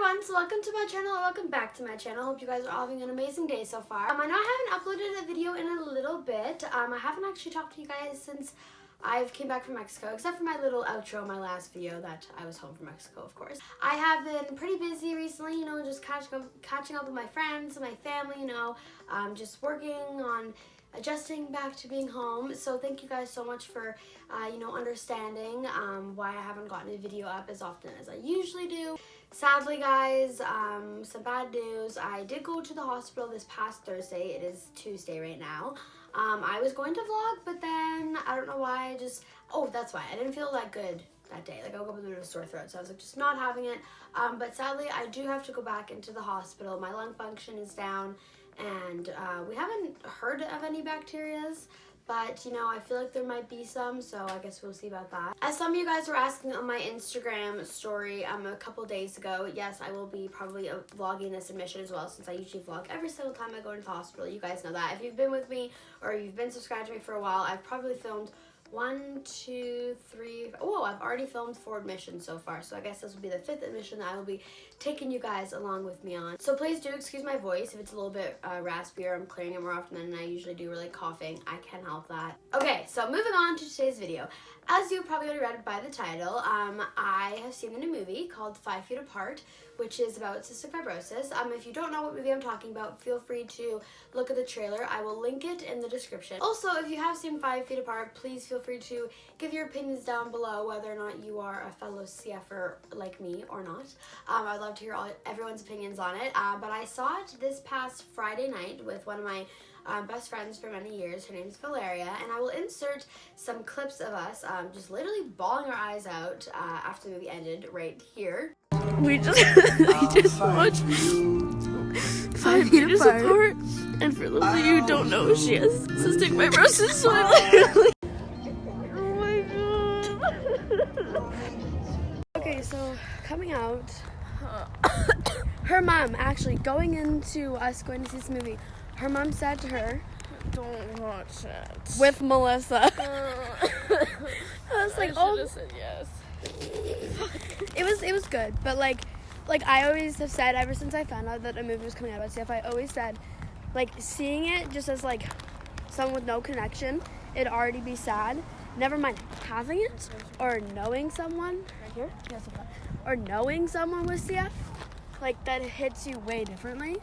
everyone, so welcome to my channel or welcome back to my channel. Hope you guys are all having an amazing day so far. I know I haven't uploaded a video in a little bit. I haven't actually talked to you guys since I've came back from Mexico, except for my little outro, my last video that I was home from Mexico, of course. I have been pretty busy recently, just catching up with my friends and my family, just working on adjusting back to being home. So thank you guys so much for understanding why I haven't gotten a video up as often as I usually do. Sadly guys, some bad news. I did go to the hospital this past Thursday. It is Tuesday right now. I was going to vlog, but then I don't know why, that's why I didn't feel that good that day. Like I woke up with a bit of a sore throat, so I was like just not having it. But sadly I do have to go back into the hospital. My lung function is down, and we haven't heard of any bacterias, but I feel like there might be some, so I guess we'll see about that. As some of you guys were asking on my Instagram story a couple days ago, yes, I will be probably vlogging this admission as well, since I usually vlog every single time I go into the hospital. You guys know that. If you've been with me or you've been subscribed to me for a while, I've probably filmed 1, 2, 3, I've already filmed 4 admissions so far, so I guess this will be the 5th admission that I will be taking you guys along with me on. So please do excuse my voice if it's a little bit raspy, or I'm clearing it more often than I usually do, or like coughing. I can help that. Okay, so moving on to today's video. As you probably already read by the title, I have seen the new movie called 5 Feet Apart, which is about cystic fibrosis. If you don't know what movie I'm talking about, feel free to look at the trailer. I will link it in the description. Also, if you have seen 5 Feet Apart, please feel free to give your opinions down below, whether or not you are a fellow CFer like me or not. I'd love to hear everyone's opinions on it. But I saw it this past Friday night with one of my best friends for many years. Her name is Valeria, and I will insert some clips of us just literally bawling our eyes out after the movie ended right here. We just watched 5 Feet Apart, and for those of you who don't know, she has cystic fibrosis, so I literally... Oh my god. Okay, so coming out, her mom, actually going into us going to see this movie, her mom said to her, "Don't watch it with Melissa." I was like, "Oh." I should have said yes. It was good, but like I always have said ever since I found out that a movie was coming out about CF, I always said, like, seeing it just as like someone with no connection, it'd already be sad. Never mind having it or knowing someone right here, yes, or knowing someone with CF, like that hits you way differently.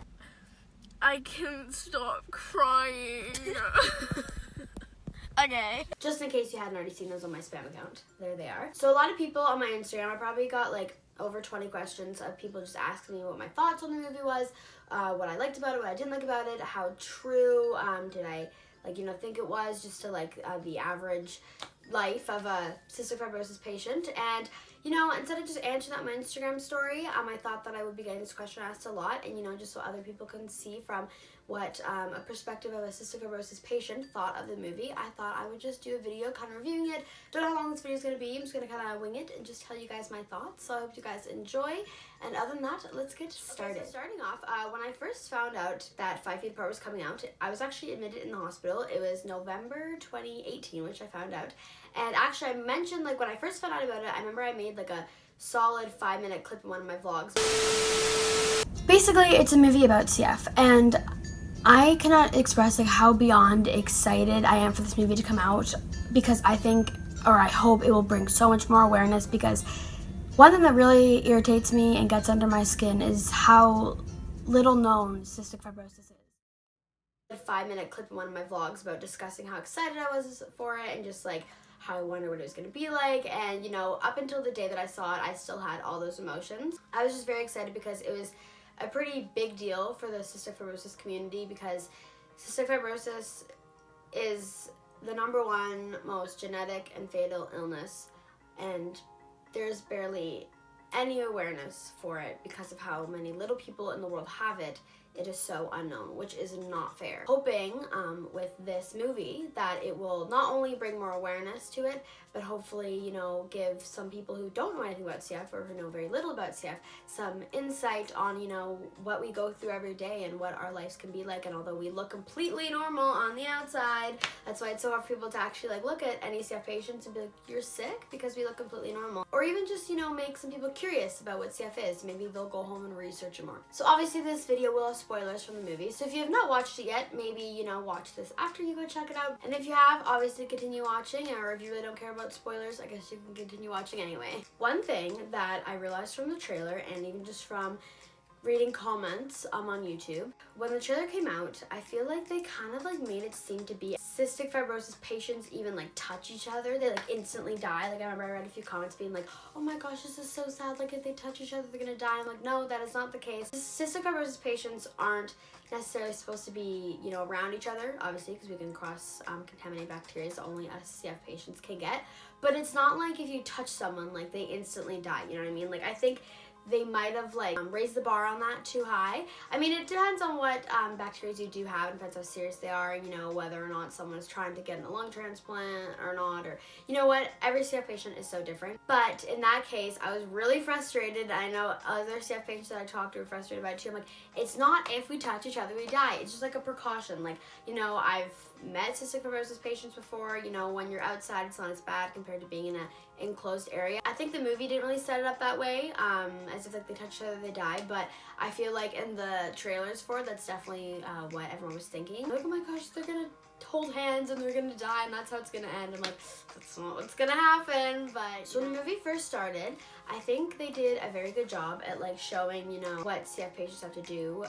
I can't stop crying. Okay. Just in case you hadn't already seen those on my spam account, there they are. So a lot of people on my Instagram, I probably got like over 20 questions of people just asking me what my thoughts on the movie was, what I liked about it, what I didn't like about it, how true did I think it was just to the average life of a cystic fibrosis patient. And instead of just answering that on my Instagram story, I thought that I would be getting this question asked a lot, and just so other people can see from what a perspective of a cystic fibrosis patient thought of the movie, I thought I would just do a video kind of reviewing it. Don't know how long this video is going to be. I'm just going to kind of wing it and just tell you guys my thoughts. So I hope you guys enjoy. And other than that, let's get started. Okay, so starting off, when I first found out that 5 Feet Apart was coming out, I was actually admitted in the hospital. It was November 2018, which I found out. And actually, I mentioned, when I first found out about it, I remember I made a solid 5-minute clip in one of my vlogs. Basically, it's a movie about CF, and I cannot express how beyond excited I am for this movie to come out, because I think, or I hope, it will bring so much more awareness, because one thing that really irritates me and gets under my skin is how little known cystic fibrosis is. A 5-minute clip in one of my vlogs about discussing how excited I was for it, and just how I wondered what it was going to be like. And up until the day that I saw it, I still had all those emotions. I was just very excited because it was a pretty big deal for the cystic fibrosis community, because cystic fibrosis is the #1 most genetic and fatal illness, and there's barely any awareness for it because of how many little people in the world have it. It is so unknown, which is not fair. Hoping with this movie that it will not only bring more awareness to it, but hopefully, give some people who don't know anything about CF, or who know very little about CF, some insight on, what we go through every day and what our lives can be like. And although we look completely normal on the outside, that's why it's so hard for people to actually look at any CF patients and be like, you're sick, because we look completely normal. Or even just, make some people curious about what CF is. Maybe they'll go home and research it more. So obviously this video will have spoilers from the movie. So if you have not watched it yet, maybe, you know, watch this after you go check it out. And if you have, obviously continue watching, or if you really don't care about spoilers, I guess you can continue watching anyway. One thing that I realized from the trailer, and even just from reading comments on YouTube, when the trailer came out, I feel like they kind of like made it seem to be cystic fibrosis patients even like touch each other, they like instantly die. Like I remember I read a few comments being like, oh my gosh, this is so sad, like if they touch each other they're gonna die. I'm like, no, that is not the case. Cystic fibrosis patients aren't necessarily supposed to be, you know, around each other, obviously, because we can cross contaminate bacteria, so only us CF patients can get, but it's not like if you touch someone like they instantly die, you know what I mean? Like I think they might have like raised the bar on that too high. I mean, it depends on what bacteria you do have, and depends how serious they are, you know, whether or not someone is trying to get a lung transplant or not, or you know what, every CF patient is so different. But in that case, I was really frustrated. I know other CF patients that I talked to were frustrated by it too. I'm like, it's not if we touch each other we die. It's just like a precaution. Like, you know, I've met cystic fibrosis patients before. You know, when you're outside, it's not as bad compared to being in an enclosed area. I think the movie didn't really set it up that way, as if like they touch each other they die, but I feel like in the trailers for it, that's definitely what everyone was thinking. Like, oh my gosh, they're gonna hold hands and they're gonna die and that's how it's gonna end. I'm like, that's not what's gonna happen. But so when the movie first started, I think they did a very good job at like showing, you know, what CF patients have to do,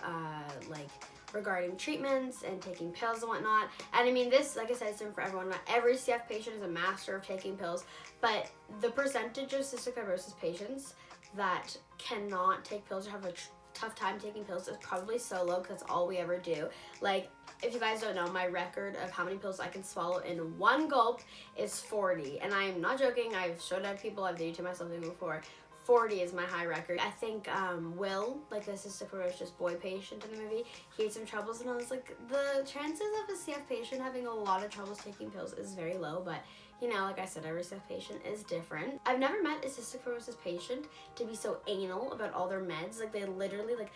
like regarding treatments and taking pills and whatnot. And I mean, this, like I said, is different for everyone. Not every CF patient is a master of taking pills, but the percentage of cystic fibrosis patients that cannot take pills or have a tough time taking pills is probably so low, because that's all we ever do. Like, if you guys don't know, my record of how many pills I can swallow in one gulp is 40, and I'm not joking. I've showed other people, I've videoed myself even before. 40 is my high record. I think Will, like the cystic fibrosis boy patient in the movie, he had some troubles, and I was like, the chances of a CF patient having a lot of troubles taking pills is very low, but you know, like I said, every CF patient is different. I've never met a cystic fibrosis patient to be so anal about all their meds. Like, they literally, like,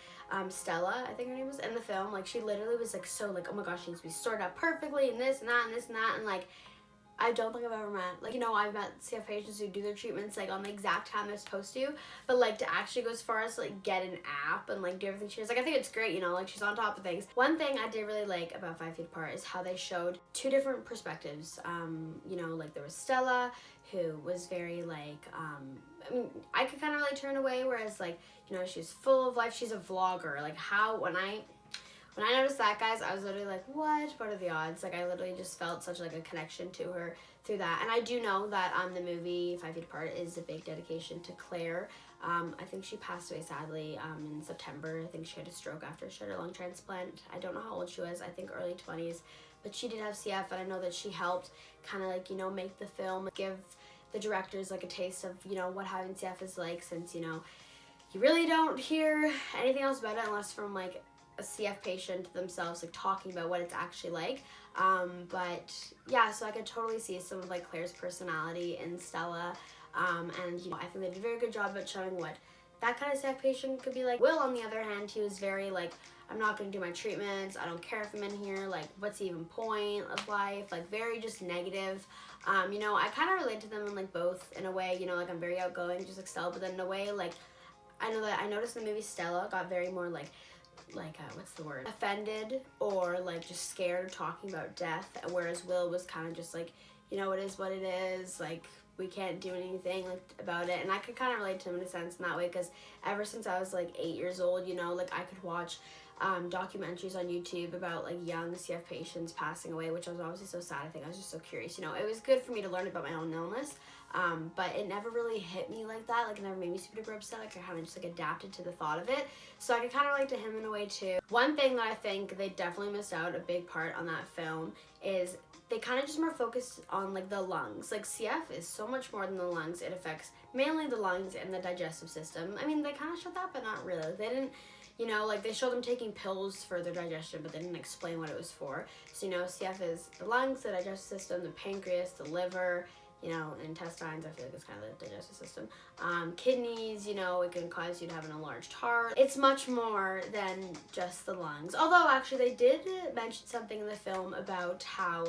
Stella, I think her name was, in the film, like, she literally was, like, so, like, oh my gosh, she needs to be sorted out perfectly, and this and that and this and that, and, like, I don't think I've ever met, like, you know, I've met CF patients who do their treatments, like, on the exact time they're supposed to, but, like, to actually go as far as to, like, get an app and, like, do everything she does, like, I think it's great, you know, like, she's on top of things. One thing I did really like about 5 Feet Apart is how they showed two different perspectives. You know, like, there was Stella, who was very, like, I mean, I could kind of really turn away, whereas, like, you know, she's full of life, she's a vlogger, like, how, when I noticed that, guys, I was literally like, what are the odds? Like, I literally just felt such, like, a connection to her through that. And I do know that the movie 5 Feet Apart is a big dedication to Claire. I think she passed away, sadly, in September. I think she had a stroke after she had her lung transplant. I don't know how old she was. I think early 20s. But she did have CF, and I know that she helped kind of, like, you know, make the film, give the directors, like, a taste of, you know, what having CF is like, since, you know, you really don't hear anything else about it unless from, like, a CF patient themselves, like, talking about what it's actually like. But yeah, so I could totally see some of, like, Claire's personality in Stella, and, you know, I think they did a very good job at showing what that kind of CF patient could be like. Will, on the other hand, he was very, like, I'm not going to do my treatments, I don't care if I'm in here, like, what's the even point of life, like, very just negative. You know, I kind of relate to them in, like, both, in a way, you know, like, I'm very outgoing, just like Stella, but then in a way, like, I know that I noticed in the movie Stella got very more, like, what's the word, offended, or, like, just scared of talking about death, whereas Will was kind of just like, you know, it is what it is, like, we can't do anything, like, about it. And I could kind of relate to him in a sense in that way, because ever since I was, like, 8 years old, you know, like, I could watch documentaries on YouTube about, like, young CF patients passing away, which I was obviously so sad. I think I was just so curious, you know. It was good for me to learn about my own illness, but it never really hit me like that. Like, it never made me super duper upset. Like, I kind of just, like, adapted to the thought of it. So I could kind of relate to him in a way too. One thing that I think they definitely missed out, a big part on that film, is they kind of just more focused on, like, the lungs. Like, CF is so much more than the lungs. It affects mainly the lungs and the digestive system. I mean, they kind of showed that, but not really. They didn't, you know, like, they showed them taking pills for their digestion, but they didn't explain what it was for. So, you know, CF is the lungs, the digestive system, the pancreas, the liver, you know, intestines, I feel like it's kind of the digestive system. Kidneys, you know, it can cause you to have an enlarged heart. It's much more than just the lungs. Although, actually, they did mention something in the film about how,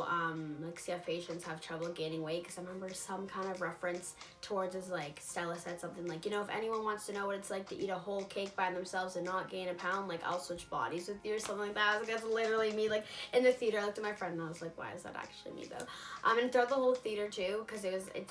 like, CF patients have trouble gaining weight, because I remember some kind of reference towards is, like, Stella said something like, you know, if anyone wants to know what it's like to eat a whole cake by themselves and not gain a pound, like, I'll switch bodies with you or something like that. I was like, that's literally me. Like, in the theater, I looked at my friend and I was like, why is that actually me, though? And throughout the whole theater, too, because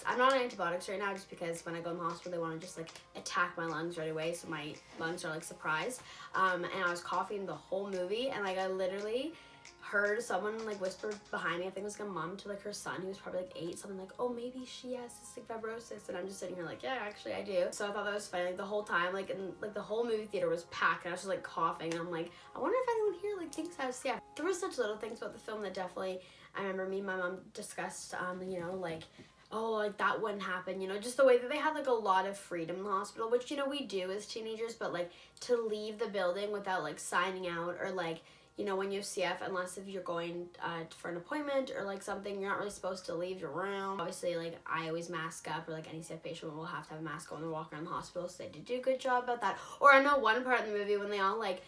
I'm not on antibiotics right now just because when I go in the hospital, they want to just, like, attack my lungs right away, so my lungs are, like, surprised. And I was coughing the whole movie, and, like, I literally heard someone, like, whisper behind me, I think it was, like, a mom to, like, her son, who was probably, like, 8, something like, oh, maybe she has cystic fibrosis, and I'm just sitting here like, yeah, actually, I do. So I thought that was funny, like, the whole time, like, and, like, the whole movie theater was packed, and I was just, like, coughing, and I'm like, I wonder if anyone here, like, thinks I have CF. There were such little things about the film that definitely, I remember me and my mom discussed, you know, like, oh, like, that wouldn't happen, you know, just the way that they had, like, a lot of freedom in the hospital, which, you know, we do as teenagers, but, like, to leave the building without, like, signing out, or, like, you know, when you have CF, unless if you're going for an appointment or, like, something, you're not really supposed to leave your room. Obviously, like, I always mask up, or, like, any CF patient will have to have a mask on when they walk around the hospital, so they did do a good job about that. Or I know one part in the movie when they all, like,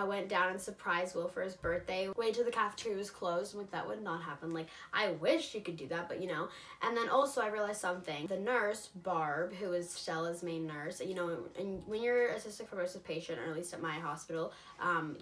went down and surprised Will for his birthday. Wait till the cafeteria was closed. I'm like, that would not happen. Like, I wish you could do that, but, you know. And then also I realized something. The nurse, Barb, who is Stella's main nurse, you know, and when you're a cystic fibrosis patient, or at least at my hospital,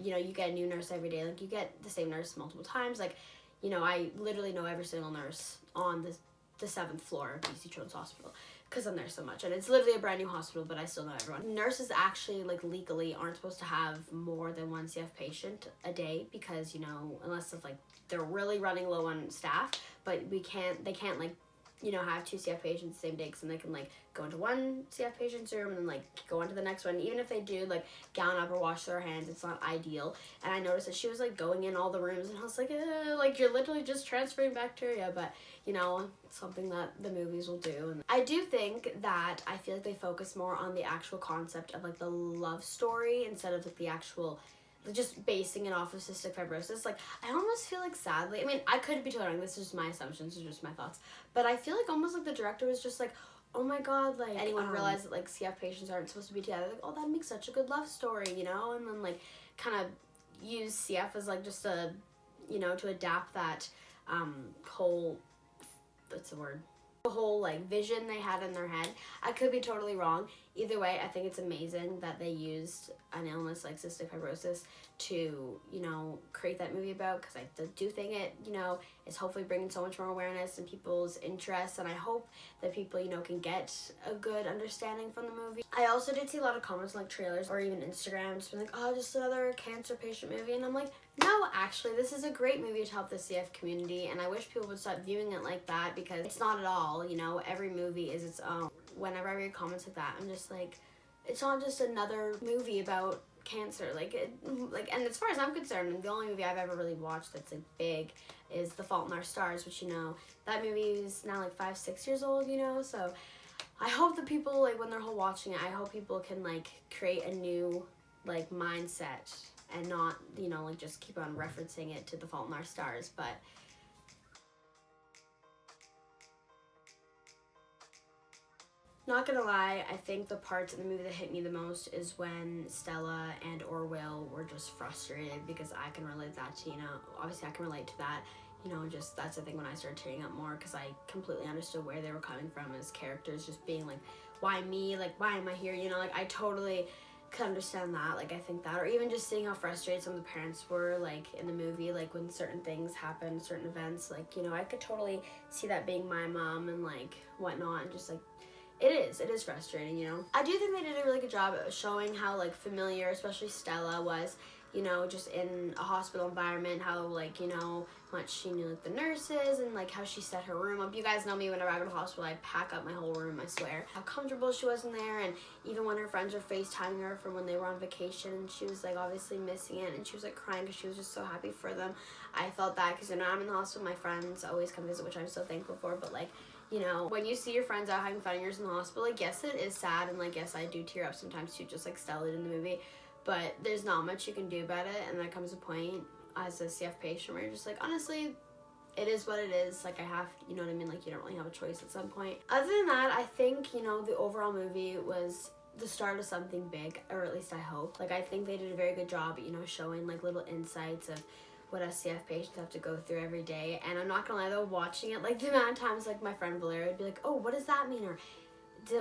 you know, you get a new nurse every day. Like, you get the same nurse multiple times. Like, you know, I literally know every single nurse on the 7th floor of BC Children's Hospital, because I'm there so much, and it's literally a brand new hospital, but I still know everyone. Nurses actually, like, legally aren't supposed to have more than one CF patient a day, because, you know, unless it's, like, they're really running low on staff, but they can't, like, you know, have 2 CF patients the same day, because then they can, like, go into one CF patient's room and then, like, go into the next one. Even if they do, like, gown up or wash their hands, it's not ideal. And I noticed that she was, like, going in all the rooms, and I was like, like, you're literally just transferring bacteria, but, you know, it's something that the movies will do. And I do think that I feel like they focus more on the actual concept of, like, the love story instead of, like, the actual, just basing it off of cystic fibrosis. Like, I almost feel like, sadly, I mean, I could be totally wrong, this is just my assumptions, this is just my thoughts, but I feel like almost like the director was just like, oh my god, like, anyone realized that, like, CF patients aren't supposed to be together, like, oh, that makes such a good love story, you know, and then, like, kind of use CF as, like, just a, you know, to adapt that whole, what's the word, the whole, like, vision they had in their head. I could be totally wrong. Either way, I think it's amazing that they used an illness like cystic fibrosis to, you know, create that movie about, because I do think it, you know, is hopefully bringing so much more awareness and people's interests, and I hope that people, you know, can get a good understanding from the movie. I also did see a lot of comments on, like, trailers or even Instagram just being like, oh, just another cancer patient movie, and I'm like, no, actually, this is a great movie to help the CF community, and I wish people would stop viewing it like that, because it's not at all, you know, every movie is its own. Whenever I read comments like that, I'm just like, it's not just another movie about cancer, like, and as far as I'm concerned, the only movie I've ever really watched that's, like, big is The Fault in Our Stars, which, you know, that movie is now, like, 5-6 years old, you know, so I hope that people, like, when they're watching it, I hope people can, like, create a new, like, mindset and not, you know, like, just keep on referencing it to The Fault in Our Stars, but not gonna lie, I think the parts in the movie that hit me the most is when Stella and or Will were just frustrated, because I can relate that to, you know, obviously I can relate to that, you know, just that's the thing when I started tearing up more, because I completely understood where they were coming from as characters, just being like, why me, like, why am I here, you know, like, I totally could understand that, like, I think that, or even just seeing how frustrated some of the parents were, like, in the movie, like, when certain things happen, certain events, like, you know, I could totally see that being my mom and, like, whatnot, and just, like, it is frustrating, you know. I do think they did a really good job at showing how, like, familiar, especially Stella, was, you know, just in a hospital environment, how, like, you know, much she knew, like, the nurses, and, like, how she set her room up. You guys know me, whenever I go to the hospital, I pack up my whole room, I swear. How comfortable she was in there, and even when her friends were FaceTiming her from when they were on vacation, and she was, like, obviously missing it, and she was, like, crying because she was just so happy for them. I felt that, because, you know, I'm in the hospital, my friends always come visit, which I'm so thankful for, but, like, you know, when you see your friends out having fun and you're just in the hospital, like, yes, it is sad, and, like, yes, I do tear up sometimes too, just like Stella did in the movie, but there's not much you can do about it, and there comes a point as a CF patient where you're just like, honestly, it is what it is. Like, I have, you know what I mean? Like, you don't really have a choice at some point. Other than that, I think, you know, the overall movie was the start of something big, or at least I hope. Like, I think they did a very good job, you know, showing like little insights of what SCF patients have to go through every day. And I'm not gonna lie though, watching it, like the amount of times like my friend Valeria would be like, oh, what does that mean? Or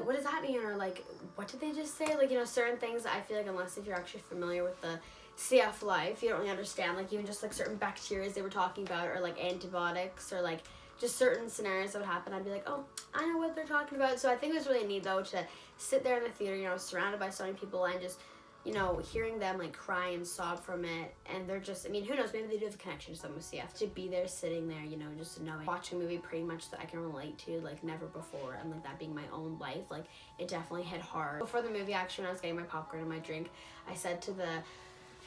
what does that mean? Or like, what did they just say? Like, you know, certain things I feel like unless if you're actually familiar with the CF life, you don't really understand. Like, even just like certain bacteria they were talking about, or like antibiotics, or like just certain scenarios that would happen, I'd be like, oh, I know what they're talking about. So I think it was really neat though to sit there in the theater, you know, surrounded by so many people, and just, you know, hearing them like cry and sob from it. And they're just, I mean, who knows, maybe they do have a connection to someone with CF. To be there sitting there, you know, just knowing, watching a movie pretty much that I can relate to like never before, and like that being my own life, like it definitely hit hard. Before the movie, actually, when I was getting my popcorn and my drink, I said to the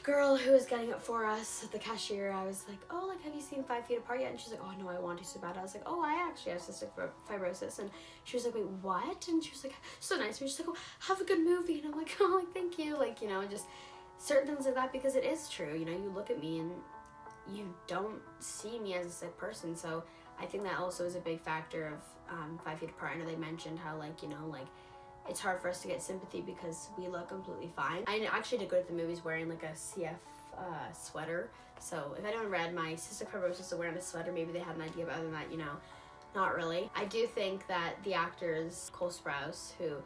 girl who was getting it for us, the cashier, I was like, oh, like, have you seen 5 Feet Apart yet? And she's like, oh no, I want to so bad. I was like, oh, I actually have cystic fibrosis. And she was like, wait, what? And she was like, so nice. And she's like, oh, have a good movie. And I'm like, oh, like, thank you. Like, you know, just certain things like that, because it is true. You know, you look at me and you don't see me as a sick person. So I think that also is a big factor of 5 Feet Apart. I know they mentioned how, like, you know, like, it's hard for us to get sympathy because we look completely fine. I actually did go to the movies wearing like a CF sweater. So if anyone read my cystic fibrosis awareness sweater, maybe they had an idea, but other than that, you know, not really. I do think that the actors, Cole Sprouse, who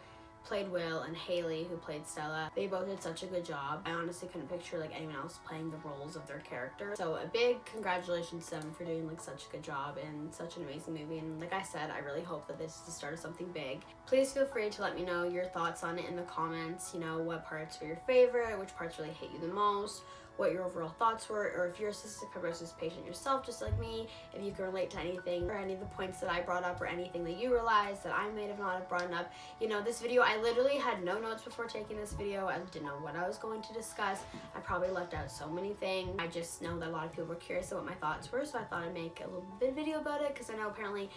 played Will, and Haley, who played Stella, they both did such a good job. I honestly couldn't picture like anyone else playing the roles of their character. So a big congratulations to them for doing like such a good job in such an amazing movie. And like I said, I really hope that this is the start of something big. Please feel free to let me know your thoughts on it in the comments. You know, what parts were your favorite, which parts really hit you the most, what your overall thoughts were, or if you're a cystic fibrosis patient yourself, just like me, if you can relate to anything, or any of the points that I brought up, or anything that you realized that I may have not have brought up. You know, this video, I literally had no notes before taking this video. I didn't know what I was going to discuss. I probably left out so many things. I just know that a lot of people were curious about what my thoughts were, so I thought I'd make a little bit of video about it, because I know apparently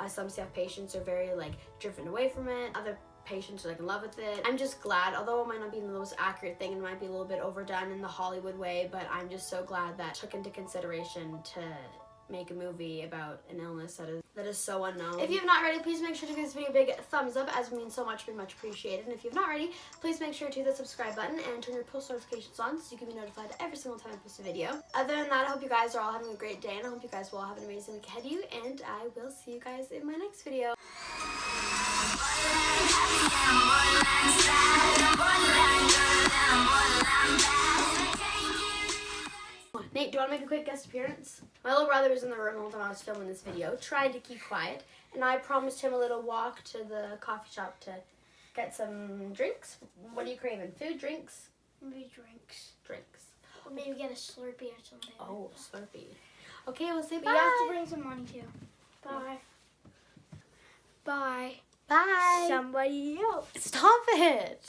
some CF patients are very like driven away from it. Other patients are like in love with it. I'm just glad, although it might not be the most accurate thing, it might be a little bit overdone in the Hollywood way, but I'm just so glad that took into consideration to make a movie about an illness that is so unknown. If you have not already, please make sure to give this video a big thumbs up, as it means so much, very much appreciated. And if you have not already, please make sure to hit the subscribe button and turn your post notifications on so you can be notified every single time I post a video. Other than that, I hope you guys are all having a great day, and I hope you guys will all have an amazing week ahead of you, and I will see you guys in my next video. Nate, do you want to make a quick guest appearance? My little brother was in the room the whole time I was filming this video, trying to keep quiet, and I promised him a little walk to the coffee shop to get some drinks. What are you craving? Food, drinks? Maybe drinks. Drinks. Or maybe get a Slurpee or something. Oh, Slurpee. Okay, we'll say bye. But you have to bring some money too. Bye. Bye. Bye. Somebody else. Stop it.